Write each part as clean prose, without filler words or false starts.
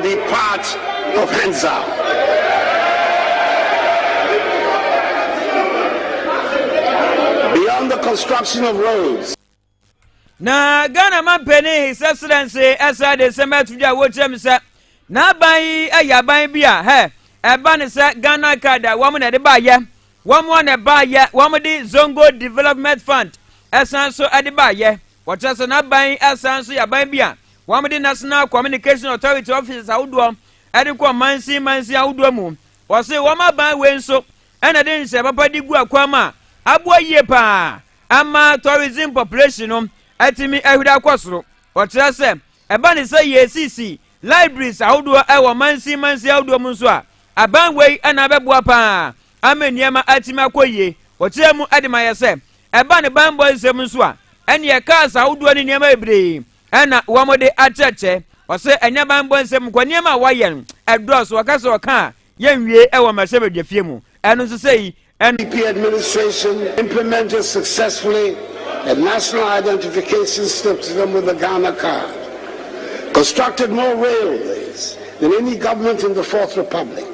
be part of Hansa. Beyond the construction of roads. Na Ghana man penny His Excellency Esa de Semetuja Wochem se na ban ayaban bia he eba ne se Ghana kada wo mo na de ba ye wo mo na ba ye wo mo di Zongo Development Fund esan so ade ba ye wo tese na ban esan so ya ban bia wo mo di National Communication Authority office awudo ade ko mansi awudo mu wo se wo ma ban we nso ena de nse papa di gu akwama abo yie pa ama tourism population no atimi ehуда kwosoro wo tese eba ne se yesisi libraries awudo ewo mansi awudo mu nso a aban wei ana beboa pa ameniama atimi akoyie wo temu adima yese eba ne ban boy nsem nso a ene ye cars awudo ne niama ebre ena wo mode acheche wo se enya ban boy nsem ko niama wayen edros wo kase wo ka yenwie ewo masebedefie mu eno nso sei NDP administration implemented successfully a national identification system with the Ghana card, constructed more railways than any government in the Fourth Republic,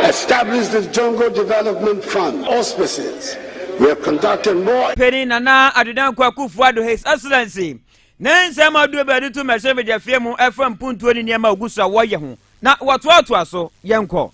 established the Zongo Development Fund auspices. We have conducted more. Penny Nana Adudan Kwakufuado, His Excellency. Nensema do be to mesebe de fiemu FM puntu ni niema ogusa woye ho. Na watu aso yenko.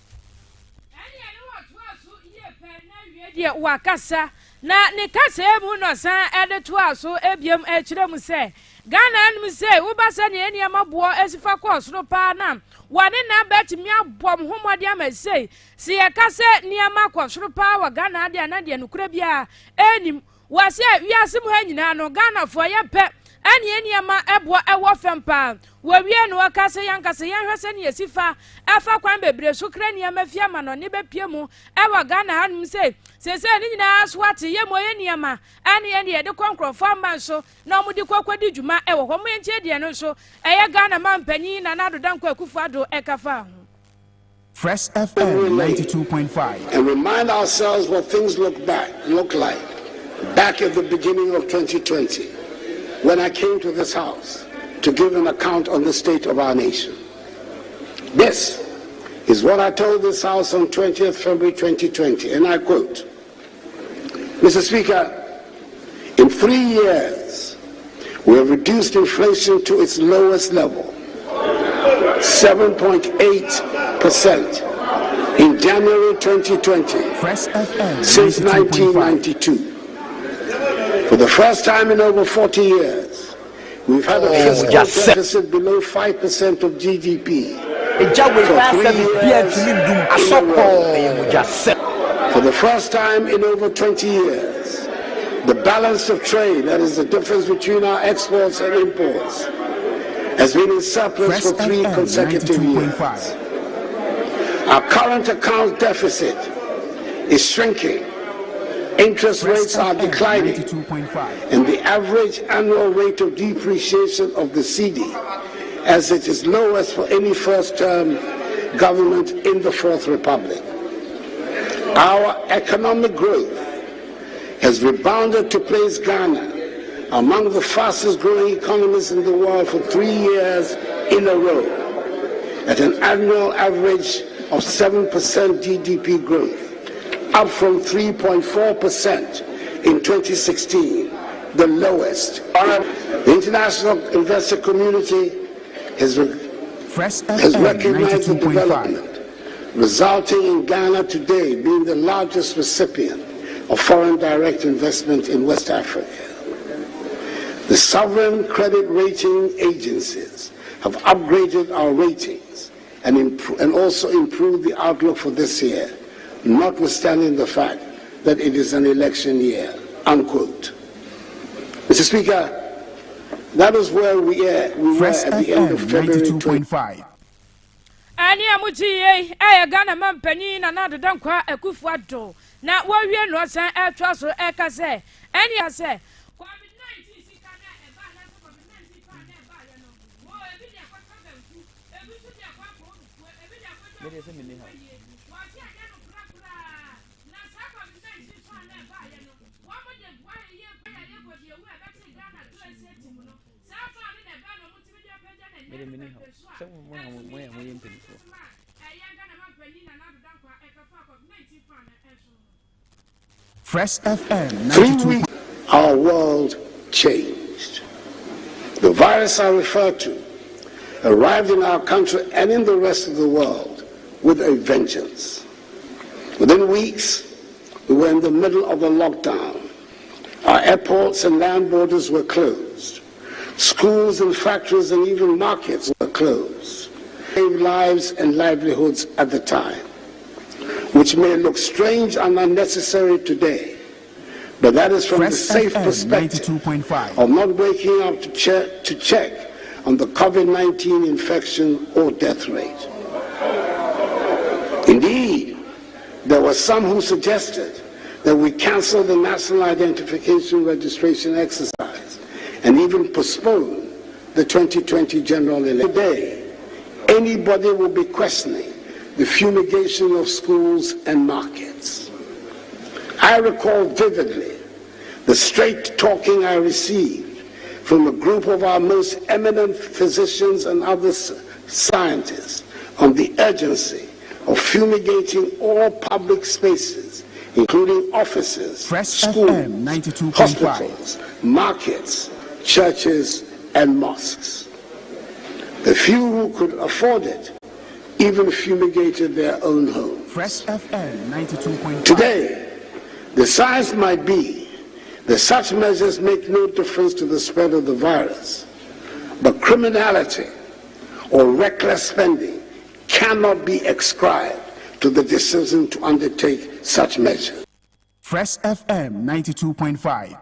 Wakasa na ne kasa emu no san ede to aso ebiem ekirem se Ghana anum se wo ba se ne eniama bo esifa course no pa na wane na betimi abom homode amase se ye kase niama course no pa wa Ghana ade na de nukura bia enim wase wiase mu hanyina no Ghana fo ye pe eniama ebo ewo fempa wa wie no wakase yankase yan hwese ne yesifa afa kwan bebre so kra niama fiama no ne bepie mu ewa Ghana anum se sese ni nyina aswate ye moye niama ane ye de konkrofo man so na omudi kwakwadi djuma ewo ho mo enche de no so eye Ghana man panyin na nado danko akufuado ekafa ho. Fresh FM 92.5 and remind ourselves what things look like back at the beginning of 2020 when I came to this house to give an account on the state of our nation. This is what I told this House on 20th February 2020, and I quote, Mr. Speaker, in 3 years, we have reduced inflation to its lowest level, 7.8% in January 2020, since 1992. For the first time in over 40 years, we've had a fiscal deficit below 5% of GDP. For the first time in over 20 years, the balance of trade, that is the difference between our exports and imports, has been in surplus for 3 consecutive years. Our current account deficit is shrinking. Interest rates are declining, and the average annual rate of depreciation of the cedi, as it is lowest for any first-term government in the Fourth Republic. Our economic growth has rebounded to place Ghana among the fastest-growing economies in the world for 3 years in a row, at an annual average of 7% GDP growth, up from 3.4% in 2016, the lowest. The international investor community has recognized the development, resulting in Ghana today being the largest recipient of foreign direct investment in West Africa. The sovereign credit rating agencies have upgraded our ratings and also improved the outlook for this year, notwithstanding the fact that it is an election year, unquote. Mr. Speaker, that is where we were at the end of February 2025. Ani amuti Ghana man penny na nado dankwa Akufuado na wawie no san etwa so eka se ani ase COVID-19 sika na eba na COVID-19 pa na eba ye no wo ebi de akwa banku ebi su de akwa ko ebi de akwa me de se me ni ha wa ti ade no kura na sa COVID-19 pa na eba ye no wa mo de bua ye pa ya de go de wu ebe ti Ghana to ese ti mu no sa fa ni na eba no mu ti de peja na Fresh FM 3 92. weeks, our world changed. The virus I refer to arrived in our country and in the rest of the world with a vengeance. Within weeks, we were in the middle of a lockdown. Our airports and land borders were closed. Schools and factories and even markets were closed. Saved lives and livelihoods at the time, which may look strange and unnecessary today, but that is from the safe perspective of not waking up to check on the COVID-19 infection or death rate. Indeed, there were some who suggested that we cancel the national identification registration exercise and even postpone the 2020 general election. Today, anybody will be questioning the fumigation of schools and markets. I recall vividly the straight talking I received from a group of our most eminent physicians and other scientists on the urgency of fumigating all public spaces, including offices, schools, hospitals, markets, churches, and mosques. The few who could afford it even fumigated their own homes. Fresh FM 92.5. Today, the science might be that such measures make no difference to the spread of the virus, but criminality or reckless spending cannot be ascribed to the decision to undertake such measures. Fresh FM 92.5.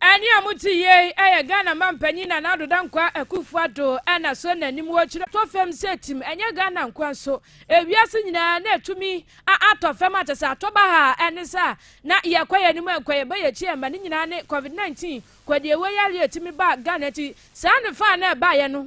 Ani amuti ye Ghana mampanyi na nadoda nkwa Akufo-Addo na so nanim wo kire to fam setim enye Ghana nkwa so ewiase nyina na etumi atofam atesa atoba ha enisa na yakwaye nim akwaye ba ye chiema ni nyina ne COVID-19 kwade we yale etimi ba Ghana ti sa ne fa na ba ye no